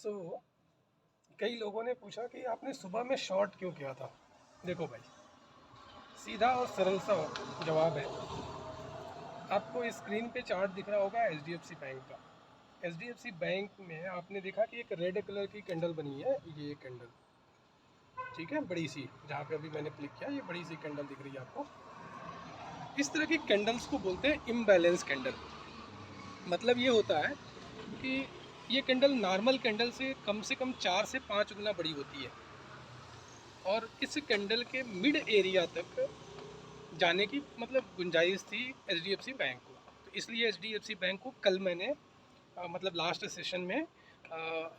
सो कई लोगों ने पूछा कि आपने सुबह में शॉर्ट क्यों किया था। देखो भाई, सीधा और सरल सा जवाब है। आपको स्क्रीन पे चार्ट दिख रहा होगा एचडीएफसी बैंक का। एचडीएफसी बैंक में आपने देखा कि एक रेड कलर की कैंडल बनी है, ये कैंडल, ठीक है, बड़ी सी, जहाँ पे अभी मैंने क्लिक किया ये बड़ी सी कैंडल दिख रही है आपको। इस तरह की कैंडल्स को बोलते हैं इम्बैलेंस कैंडल। मतलब ये होता है कि ये कैंडल नॉर्मल कैंडल से कम 4 से 5 गुना बड़ी होती है और इस कैंडल के मिड एरिया तक जाने की मतलब गुंजाइश थी एचडीएफसी बैंक को। तो इसलिए एचडीएफसी बैंक को कल मैंने मतलब लास्ट सेशन में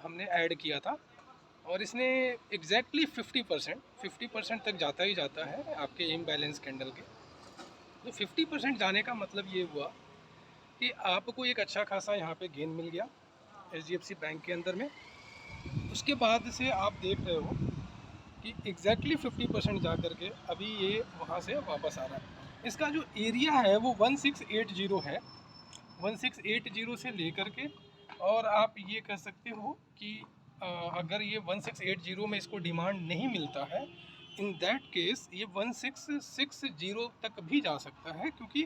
हमने ऐड किया था और इसने एग्जैक्टली 50% तक जाता ही जाता है आपके इम्बैलेंस कैंडल के। तो 50% जाने का मतलब ये हुआ कि आपको एक अच्छा खासा यहाँ पे गेन मिल गया एचडीएफसी बैंक के अंदर में। उसके बाद से आप देख रहे हो कि एग्जैक्टली 50% जा करके अभी ये वहाँ से वापस आ रहा है। इसका जो एरिया है वो 1680 है, 1680 से लेकर के, और आप ये कह सकते हो कि अगर ये 1680 में इसको डिमांड नहीं मिलता है, इन दैट केस ये 1660 तक भी जा सकता है, क्योंकि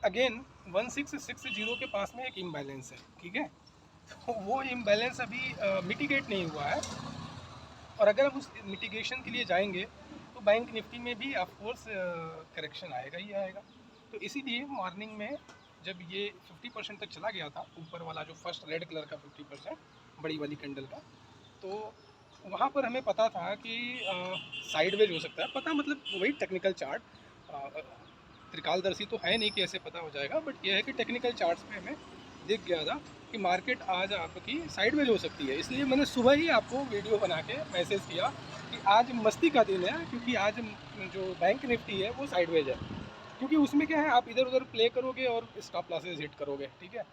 अगेन 1660 के पास में एक इम्बैलेंस है, ठीक है। तो वो इम्बैलेंस अभी मिटिगेट नहीं हुआ है, और अगर हम उस मिटिगेशन के लिए जाएंगे तो बैंक निफ्टी में भी ऑफकोर्स करेक्शन आएगा ही आएगा। तो इसीलिए मॉर्निंग में जब ये 50% तक चला गया था, ऊपर वाला जो फर्स्ट रेड कलर का 50% बड़ी वाली कैंडल का, तो वहाँ पर हमें पता था कि साइडवेज हो सकता है। पता मतलब वही टेक्निकल चार्ट, त्रिकालदर्शी तो है नहीं कि ऐसे पता हो जाएगा, बट यह है कि टेक्निकल चार्ट्स पे हमें दिख गया था कि मार्केट आज आपकी साइडवेज हो सकती है। इसलिए मैंने सुबह ही आपको वीडियो बना के मैसेज किया कि आज मस्ती का दिन है, क्योंकि आज जो बैंक निफ्टी है वो साइडवेज है। क्योंकि उसमें क्या है, आप इधर उधर प्ले करोगे और स्टॉप लॉसेज हिट करोगे, ठीक है।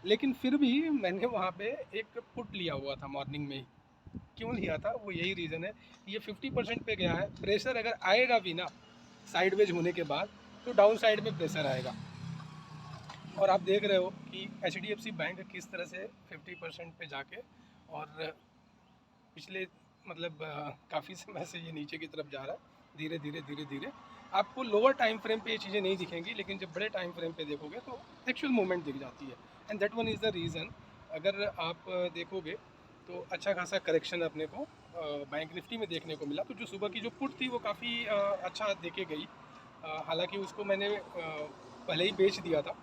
लेकिन फिर भी मैंने वहाँ पे एक पुट लिया हुआ था मॉर्निंग में ही। क्यों लिया था, वो यही रीज़न है कि ये 50% पे गया है। प्रेशर अगर आएगा भी ना साइडवेज होने के बाद, तो डाउन साइड में प्रेशर आएगा। और आप देख रहे हो कि एचडीएफसी बैंक किस तरह से 50% पे जाके, और पिछले मतलब काफ़ी समय से ये नीचे की तरफ जा रहा है, धीरे धीरे धीरे धीरे। आपको लोअर टाइम फ्रेम पे ये चीज़ें नहीं दिखेंगी, लेकिन जब बड़े टाइम फ्रेम पे देखोगे तो एक्चुअल मूवमेंट दिख जाती है। And that one is the reason. अगर आप देखोगे तो अच्छा खासा करेक्शन अपने को बैंक निफ्टी में देखने को मिला। तो जो सुबह की जो पुट थी वो काफ़ी अच्छा देके गई। हालांकि उसको मैंने पहले ही बेच दिया था,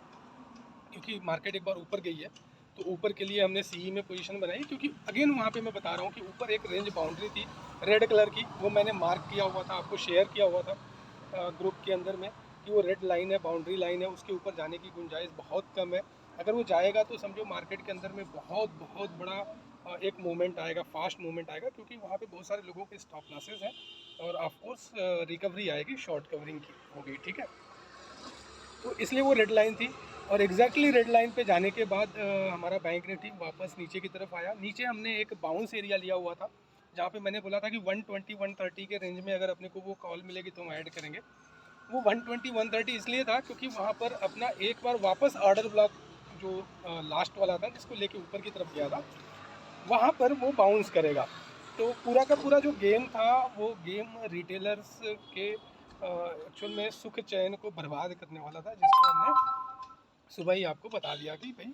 क्योंकि मार्केट एक बार ऊपर गई है तो ऊपर के लिए हमने सीई में पोजीशन बनाई। क्योंकि अगेन वहाँ पे मैं बता रहा हूँ कि ऊपर एक रेंज बाउंड्री थी रेड कलर की, वो मैंने मार्क किया हुआ था, आपको शेयर किया हुआ था ग्रुप के अंदर में, कि वो रेड लाइन है, बाउंड्री लाइन है, उसके ऊपर जाने की गुंजाइश बहुत कम है। अगर वो जाएगा तो समझो मार्केट के अंदर में बहुत बहुत बड़ा एक मूवमेंट आएगा, फास्ट मूवमेंट आएगा, क्योंकि वहाँ पे बहुत सारे लोगों के स्टॉप लॉसेस हैं, और ऑफकोर्स रिकवरी आएगी, शॉर्ट कवरिंग की होगी, ठीक है। तो इसलिए वो रेड लाइन थी, और एग्जैक्टली रेड लाइन पे जाने के बाद हमारा बैंक निफ्टी वापस नीचे की तरफ आया। नीचे हमने एक बाउंस एरिया लिया हुआ था, जहाँ पे मैंने बोला था कि 120 130 के रेंज में अगर अपने को वो कॉल मिलेगी तो हम ऐड करेंगे। वो 120 130 इसलिए था क्योंकि वहाँ पर अपना एक बार वापस ऑर्डर ब्लॉक जो लास्ट वाला था, जिसको लेके ऊपर की तरफ गया था, वहाँ पर वो बाउंस करेगा। तो पूरा का पूरा जो गेम था वो गेम रिटेलर्स के एक्चुअल में सुख चैन को बर्बाद करने वाला था, जिसको हमने सुबह ही आपको बता दिया कि भाई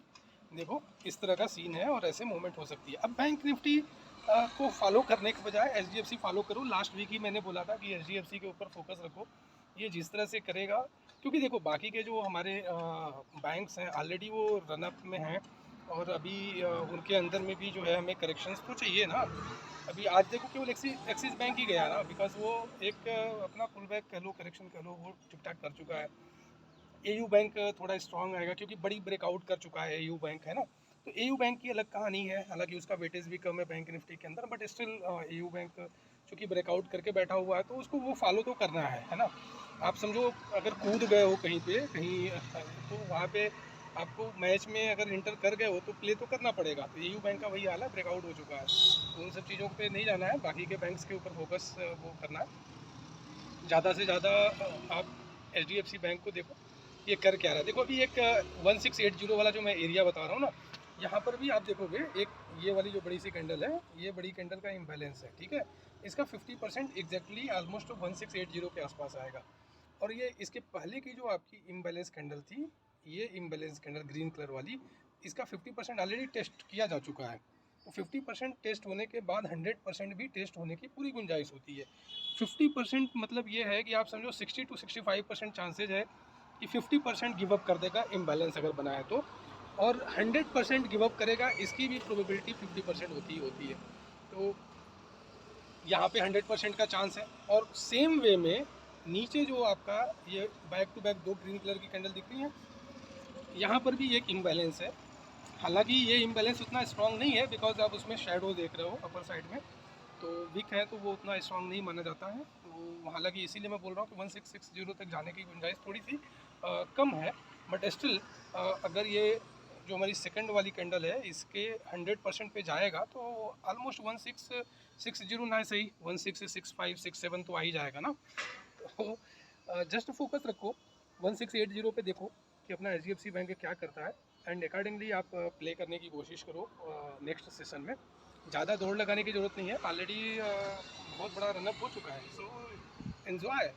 देखो इस तरह का सीन है और ऐसे मूवमेंट हो सकती है। अब बैंक निफ्टी को फॉलो करने के बजाय एचडीएफसी फॉलो करो। लास्ट वीक ही मैंने बोला था कि एचडीएफसी के ऊपर फोकस रखो, ये जिस तरह से करेगा। क्योंकि देखो बाकी के जो हमारे बैंक्स हैं ऑलरेडी वो रनअप में हैं, और अभी उनके अंदर में भी जो है हमें करेक्शंस तो चाहिए ना। अभी आज देखो केवल एक्सिस बैंक ही गया ना, बिकॉज वो एक अपना पुल बैक कह लो, करेक्शन कह लो, वो ठीक ठाक कर चुका है। एयू बैंक थोड़ा स्ट्रांग आएगा, क्योंकि बड़ी ब्रेकआउट कर चुका है एयू बैंक, है ना। तो एयू बैंक की अलग कहानी है, हालांकि उसका वेटेज भी कम है बैंक निफ्टी के अंदर, बट स्टिल एयू बैंक चूँकि ब्रेकआउट करके बैठा हुआ है तो उसको वो फॉलो तो करना है ना। आप समझो अगर कूद गए हो कहीं पे कहीं तो वहाँ पे आपको मैच में अगर इंटर कर गए हो तो प्ले तो करना पड़ेगा। तो एयू बैंक का वही हाल है, ब्रेकआउट हो चुका है। तो उन सब चीज़ों पे नहीं जाना है, बाकी के बैंक्स के ऊपर फोकस वो करना है ज़्यादा से ज़्यादा। आप एच बैंक को देखो ये कर क्या रहा है। देखो अभी एक 1680 वाला जो मैं एरिया बता रहा हूँ ना, यहाँ पर भी आप देखोगे एक ये वाली जो बड़ी सी कैंडल है, ये बड़ी कैंडल का इम्बैलेंस है, ठीक है। इसका 50% एग्जैक्टली ऑलमोस्ट 1680 के आसपास आएगा। और ये इसके पहले की जो आपकी इम्बैलेंस कैंडल थी, ये इम्बैलेंस कैंडल ग्रीन कलर वाली, इसका 50% ऑलरेडी टेस्ट किया जा चुका है। तो 50% टेस्ट होने के बाद 100% भी टेस्ट होने की पूरी गुंजाइश होती है। 50% मतलब ये है कि आप समझो 60 to 65% चांसेज है कि 50% गिव अप कर देगा इम्बैलेंस अगर बना है तो, और 100% गिव अप करेगा, इसकी भी प्रोबेबिलिटी 50% होती ही होती है। तो यहाँ पे 100% का चांस है। और सेम वे में नीचे जो आपका ये बैक टू बैक दो ग्रीन कलर की कैंडल दिख रही है, यहाँ पर भी एक इम्बैलेंस है। हालांकि ये इम्बैलेंस उतना स्ट्रांग नहीं है, बिकॉज आप उसमें शेडो देख रहे हो अपर साइड में, तो वीक है, तो वो उतना स्ट्रांग नहीं माना जाता है। तो हालांकि इसीलिए मैं बोल रहा हूँ कि 1660 तक जाने की गुंजाइश थोड़ी सी कम है। बट स्टिल अगर ये जो हमारी सेकंड वाली कैंडल है इसके 100% पे जाएगा तो ऑलमोस्ट 1660 ना सही 166567 तो आ ही जाएगा ना। तो जस्ट फोकस रखो 1680 पे, देखो कि अपना HDFC बैंक क्या करता है, एंड अकॉर्डिंगली आप प्ले करने की कोशिश करो नेक्स्ट सेशन में। ज़्यादा दौड़ लगाने की ज़रूरत नहीं है, ऑलरेडी बहुत बड़ा रनअप हो चुका है, सो एन्जॉय।